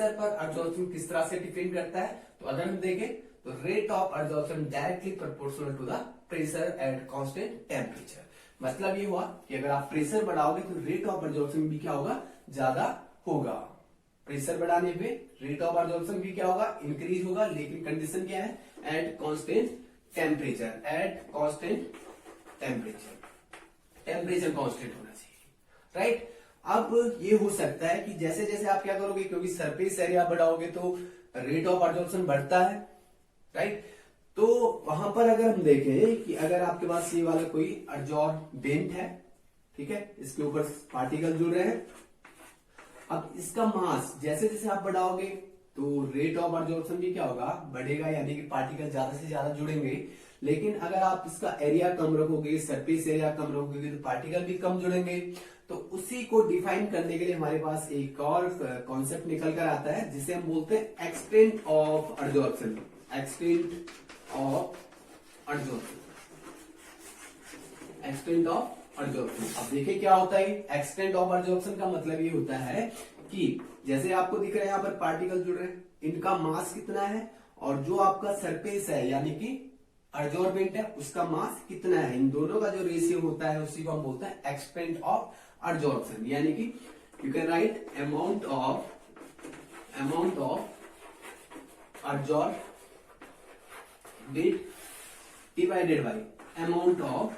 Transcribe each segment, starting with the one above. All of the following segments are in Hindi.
प्रेशर पर एब्जॉर्प्शन किस तरह से डिपेंड करता है, तो अगर हम देखें तो rate of absorption directly proportional to the pressure at constant temperature. मतलब ये हुआ कि अगर आप प्रेशर बढ़ाओगे तो रेट ऑफ एब्जॉर्प्शन भी क्या होगा, ज्यादा होगा। प्रेशर बढ़ाने पे रेट ऑफ एब्जॉर्प्शन भी क्या होगा, इंक्रीज होगा, लेकिन कंडीशन क्या है, at constant temperature. At constant temperature, temperature constant होना चाहिए, राइट। अब ये हो सकता है कि जैसे जैसे आप क्या करोगे, क्योंकि सरफेस एरिया बढ़ाओगे तो रेट ऑफ एब्जॉर्प्शन बढ़ता है, राइट। तो वहां पर अगर हम देखें कि अगर आपके पास ये वाला कोई एब्जॉर्बेंट है, ठीक है, इसके ऊपर पार्टिकल जुड़ रहे हैं। अब इसका मास जैसे जैसे आप बढ़ाओगे तो रेट ऑफ एब्जॉर्प्शन भी क्या होगा, बढ़ेगा, यानी कि पार्टिकल ज्यादा से ज्यादा जुड़ेंगे। लेकिन अगर आप इसका एरिया कम रखोगे, सरफेस एरिया कम रखोगे, तो पार्टिकल भी कम जुड़ेंगे। तो उसी को डिफाइन करने के लिए हमारे पास एक और कॉन्सेप्ट निकल कर आता है, जिसे हम बोलते हैं extent of absorption. Extent of absorption, extent of absorption. अब देखिए क्या होता है एक्सटेंट ऑफ एब्जॉर्प्शन का मतलब ये होता है कि जैसे आपको दिख रहा है यहाँ पर पार्टिकल जुड़ रहे हैं, इनका मास कितना है, और जो आपका सरफेस है यानी कि एब्जॉर्बेंट है उसका मास कितना है, इन दोनों का जो रेशियो होता है उसी को हम बोलते हैं एक्सटेंट ऑफ एब्जॉर्प्शन। यानी कि you can write amount of absorbent divided by amount of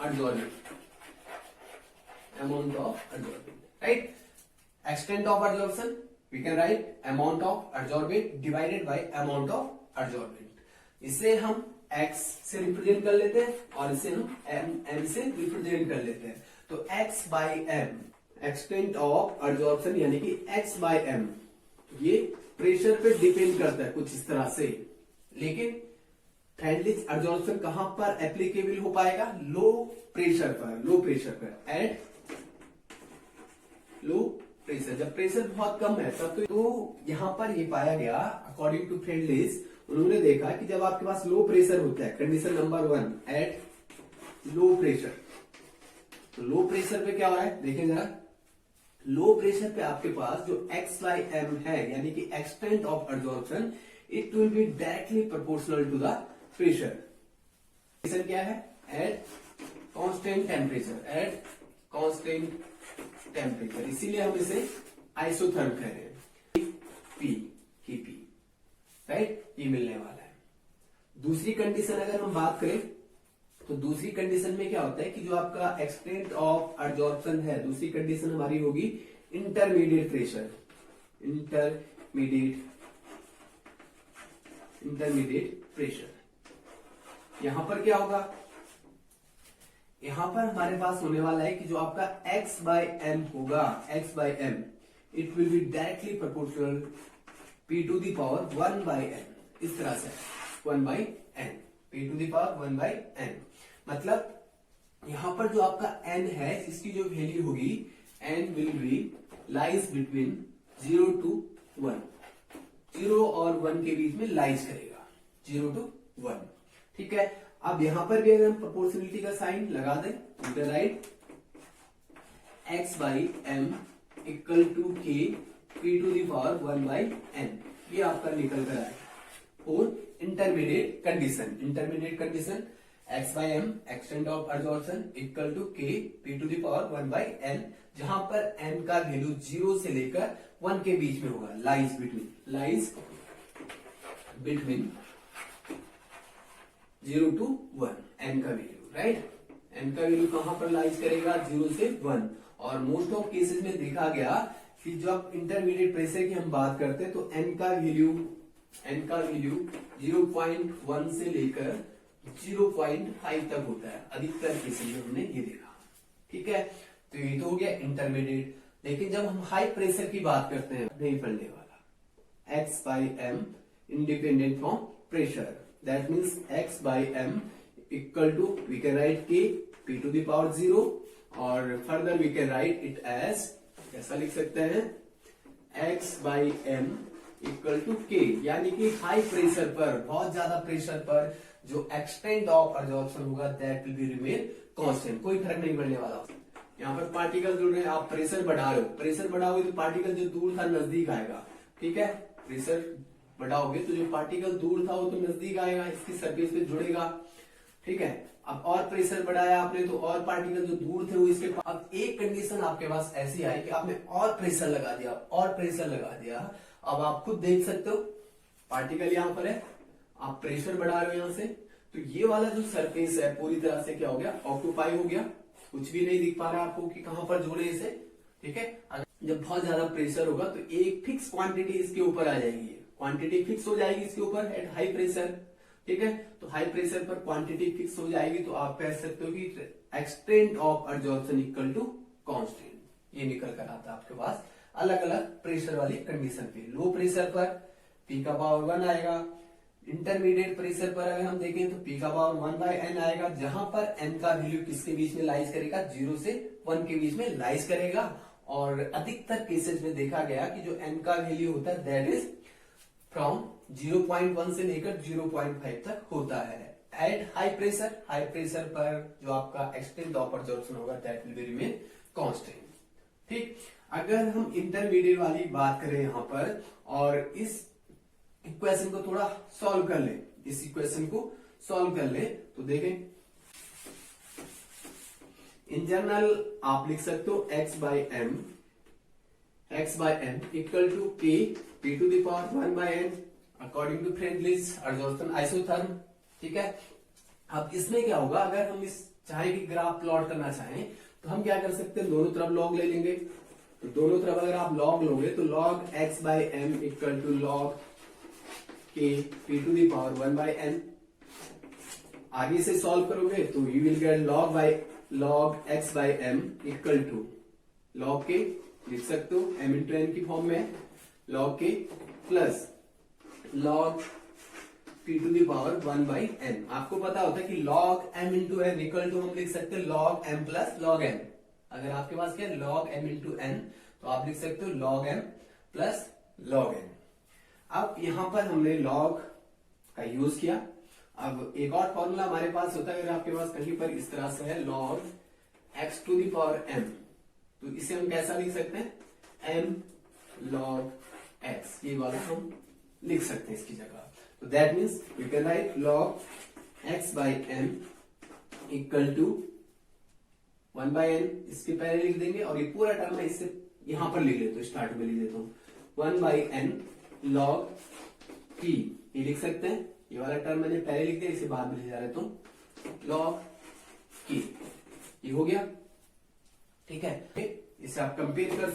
absorbent, right. Extent of absorption we can write amount of adsorbate divided by amount of adsorbent। इसे हम x से रिप्रेजेंट कर लेते हैं और इसे हम m से रिप्रेजेंट कर लेते हैं। तो x by m, extent of absorption यानी कि x by m, ये प्रेशर पे डिपेंड करता है कुछ इस तरह से। लेकिन फ्रेंडलिच एब्जॉर्प्शन कहां पर एप्लीकेबल हो पाएगा, लो प्रेशर पर, एट लो प्रेशर। जब प्रेशर बहुत कम है तब तो यहां पर ये पाया गया, अकॉर्डिंग टू फ्रेंडलिच, उन्होंने देखा कि जब आपके पास लो प्रेशर होता है, condition number 1 at low pressure, तो लो प्रेशर पे क्या हो रहा है देखें जरा, लो प्रेशर पे आपके पास जो x by m है यानी कि extent of absorption, it will be directly proportional to the pressure. Pressure क्या है, at constant temperature, at constant temperature, इसीलिए हम इसे आइसोथर्म कह रहे हैं, पी, राइट, ये मिलने वाला है। दूसरी कंडीशन अगर हम बात करें तो दूसरी कंडीशन में क्या होता है कि जो आपका एक्सटेंट ऑफ एब्जॉर्प्शन है, दूसरी कंडीशन हमारी होगी इंटरमीडिएट प्रेशर, इंटरमीडिएट प्रेशर। यहां पर क्या होगा, यहां पर हमारे पास होने वाला है कि जो आपका x by m होगा, x by m, it will be directly proportional p to the power 1 by n, इस तरह से 1 by n, p to the power 1 by n। मतलब यहां पर जो आपका n है इसकी जो वैल्यू होगी, n will be lies between 0 to 1, 0 और 1 के बीच में लाइज करेगा, 0 to 1, ठीक है। अब यहां पर भी अगर हम प्रोपोर्शनलिटी का साइन लगा दें तो right x by m equal to k p to the power 1 by n, ये आपका निकल कर आएगा। और intermediate condition x by m extent of absorption equal to k p to the power 1 by n, जहां पर n का वैल्यू 0 से लेकर 1 के बीच में होगा, लाइज बिटवीन 0 to 1, n का वैल्यू, राइट। n का वैल्यू कहां पर लाइज करेगा, 0 से 1। और मोस्ट ऑफ केसेस में देखा गया कि जब इंटरमीडिएट प्रेशर की हम बात करते हैं तो n का वैल्यू 0.1 से लेकर 0.5 तक होता है, अधिकतर केसेस में हमने ये देखा, ठीक है। तो ये तो हो गया इंटरमीडिएट। लेकिन जब हम हाई प्रेशर की बात करते हैं नहीं पढ़ने वाला, x by m independent from pressure, that means x by m equal to, we can write k p to the power 0, और further we can write it as, ऐसा लिख सकते हैं x by m equal to k, यानी कि हाई प्रेशर पर, बहुत ज्यादा प्रेशर पर जो एक्सटेंट ऑफ एब्जॉर्प्शन होगा that will be remain constant, कोई फर्क नहीं पड़ने वाला। यहाँ पर पार्टिकल जुड़ रहे हैं, आप प्रेशर बढ़ा रहे हो, प्रेशर बढ़ाओगे तो पार्टिकल जो दूर था नजदीक आएगा, ठीक है। प्रेशर बढ़ाओगे तो जो पार्टिकल दूर था वो तो नजदीक आएगा, इसकी सरफेस पे जुड़ेगा, ठीक है। अब और प्रेशर बढ़ाया आपने तो और पार्टिकल जो दूर थे वो इसके पास। अब एक कंडीशन आपके पास ऐसी आई कि आपने और प्रेशर लगा दिया, और प्रेशर लगा दिया। अब आप खुद देख सकते हो पार्टिकल यहाँ पर है, आप प्रेशर बढ़ा रहे हो यहाँ से, तो ये वाला जो सरफेस है पूरी तरह से क्या हो गया, ऑक्यूपाई हो गया, कुछ भी नहीं दिख पा रहा है आपको कि कहां पर जोड़े इसे, ठीक है। जब बहुत ज्यादा प्रेशर होगा तो एक फिक्स क्वांटिटी इसके ऊपर आ जाएगी, क्वांटिटी फिक्स हो जाएगी इसके ऊपर एट हाई प्रेशर, ठीक है। तो हाई प्रेशर पर क्वांटिटी फिक्स हो जाएगी तो आप कह सकते हो कि extent of absorption equal to constant, ये निकल कर आता है आपके पास अलग अलग प्रेशर वाली कंडीशन पे। लो प्रेशर पर P का पावर 1 आएगा, इंटरमीडिएट प्रेशर पर अगर हम देखें तो P का पावर 1/n आएगा, जहां पर n का वैल्यू किसके बीच में लाइज करेगा, 0 से 1 के बीच में लाइज करेगा। और अधिकतर केसेस में देखा गया कि जो n का वैल्यू होता है दैट इज फ्रॉम 0.1 से लेकर 0.5 तक होता है। एट हाई प्रेशर पर जो आपका एक्सटेंट ऑफ एब्जॉर्प्शन होगा that will be remain constant, ठीक। अगर हम इंटरमीडिएट वाली बात करें यहां पर और इस इक्वेशन को थोड़ा सॉल्व कर ले, इस इक्वेशन को सॉल्व कर ले तो देखें इन जनरल आप लिख सकते हो x by m equal to p to the power 1/n according to Freundlich's absorption isotherm, ठीक है। अब इसमें क्या होगा, अगर हम इस चाहे कि ग्राफ प्लॉट करना चाहें तो हम क्या कर सकते हैं, दोनों तरफ लॉग ले लेंगे। तो दोनों तरफ अगर आप लॉग लोगे तो log x by m equal to log k p to the power 1/n। आगे से सॉल्व करोगे तो you will get log x by m equal to log k, लिख सकते हो m इंटू n की फॉर्म में, log k plus log p to the power 1/n। आपको पता होता है कि log m into n equal to हम लिख सकते हैं log m plus log n। अगर आपके पास क्या log m इंटू n तो आप लिख सकते हो log m plus log n। अब यहां पर हमने log का यूज किया। अब एक और फॉर्मूला हमारे पास होता है, अगर आपके पास कहीं पर इस तरह से है log x to the power m, तो इसे हम कैसा लिख सकते हैं, m log x, ये वाला हम लिख सकते हैं इसकी जगह। तो that means we can write log x by m equal to 1/n, इसके पहले लिख देंगे और ये पूरा टर्म है इससे यहां पर लिख लेते, स्टार्ट में लिख देता हूं 1/n log p, ये लिख सकते हैं, ये वाला टर्म मैंने पहले लिख दिया, इसे बाद में ले जा रहे तो log k, ये हो गया, ठीक है। इसे आप कंपेयर कर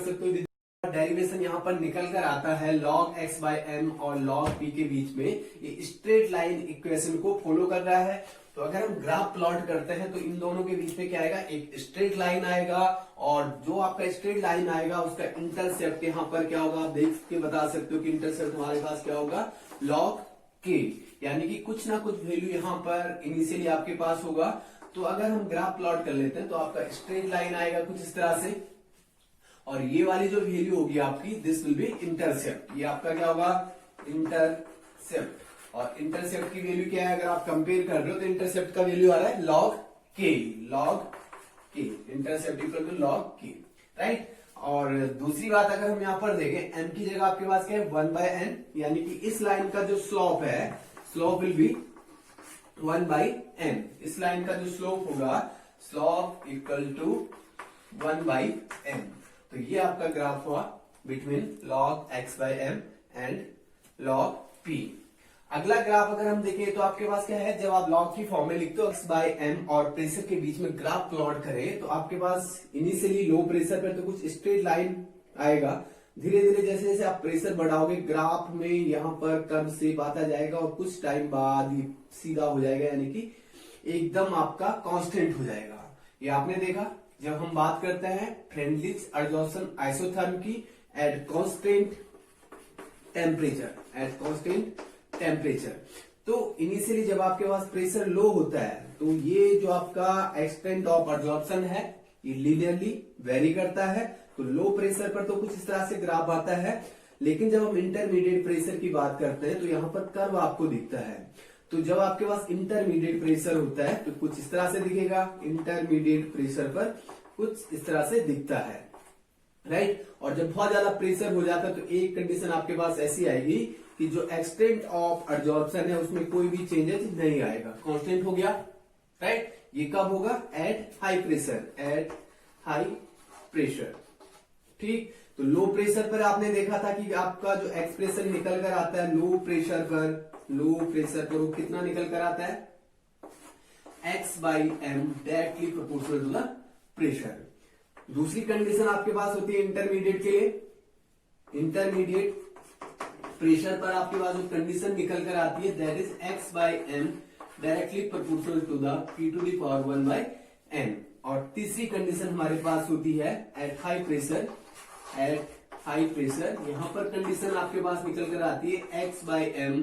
सकते हो, डेरिवेशन यहां पर निकल कर आता है log x by m और log p के बीच में ये स्ट्रेट लाइन इक्वेशन को फॉलो कर रहा है। तो अगर हम ग्राफ प्लॉट करते हैं तो इन दोनों के बीच में क्या आएगा, एक स्ट्रेट लाइन आएगा और जो आपका स्ट्रेट लाइन आएगा उसका इंटरसेप्ट यहाँ पर क्या होगा, आप देख के बता सकते हो कि इंटरसेप्ट हमारे पास क्या होगा, log k, यानी कि कुछ ना कुछ वैल्यू यहाँ पर इनिशियली आपके पास होगा। तो अगर हम ग्राफ प्लॉट कर लेते हैं तो आपका स्ट्रेट लाइन आएगा कुछ इस तरह से, और ये वाली जो वैल्यू होगी आपकी दिस विल बी इंटरसेप्ट, ये आपका क्या होगा, इंटरसेप्ट। और इंटरसेप्ट की वैल्यू क्या है, अगर आप कंपेयर कर रहे हो तो इंटरसेप्ट का वैल्यू आ रहा है log k, intercept equal to log k, right. और दूसरी बात अगर हम यहाँ पर देखें m की जगह आपके पास क्या है 1/n, यानी कि इस लाइन का जो स्लोप है, स्लोप विल बी 1/n, इस लाइन का जो स्लोप होगा स्लोप इक्वल टू 1/n। तो ये आपका ग्राफ हुआ between log x by m and log p। अगला ग्राफ अगर हम देखें तो आपके पास क्या है, जब आप log की फॉर्म में लिखते हो x by m और प्रेशर के बीच में ग्राफ प्लॉट करें तो आपके पास इनिशियली लो प्रेशर पर तो कुछ स्ट्रेट लाइन आएगा, धीरे धीरे जैसे जैसे आप प्रेशर बढ़ाओगे ग्राफ में यहाँ पर कर्व शेप आता जाएगा और कुछ टाइम बाद ये सीधा हो जाएगा, यानी कि एकदम आपका कांस्टेंट हो जाएगा। ये आपने देखा जब हम बात करते हैं फ्रेंडलीज एब्जॉर्प्शन आइसोथर्म की एट कांस्टेंट टेम्परेचर, तो इनिशियली जब आपके पास प्रेशर लो होता है तो ये जो आपका एक्सटेंट ऑफ एब्जॉर्प्शन है ये लीनियरली वेरी करता है। तो लो प्रेशर पर तो कुछ इस तरह से ग्राफ आता है, लेकिन जब हम इंटरमीडिएट प्रेशर की बात करते हैं तो यहाँ पर कर्व आपको दिखता है। तो जब आपके पास इंटरमीडिएट प्रेशर होता है तो कुछ इस तरह से दिखेगा, इंटरमीडिएट प्रेशर पर कुछ इस तरह से दिखता है, राइट। और जब बहुत ज्यादा प्रेशर हो जाता है तो एक कंडीशन आपके पास ऐसी आएगी कि जो एक्सटेंट ऑफ एब्जॉर्प्शन है उसमें कोई भी चेंजेस नहीं आएगा, कांस्टेंट हो गया, राइट। ये कब होगा? At high pressure, at high pressure, ठीक। तो लो प्रेशर पर आपने देखा था कि आपका जो एक्सप्रेशन निकल कर आता है लो प्रेशर पर वो कितना निकल कर आता है? x/m directly proportional to the pressure. दूसरी कंडीशन आपके पास होती है इंटरमीडिएट के लिए, इंटरमीडिएट प्रेशर पर आपके पास जो कंडीशन निकल कर आती है that is x/m directly proportional to the P⁴ और तीसरी कंडीशन हमारे पास होती है एट हाई प्रेशर, यहां पर कंडीशन आपके पास निकल कर आती है x/m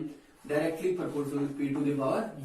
डायरेक्टली प्रोपोर्शनल P⁴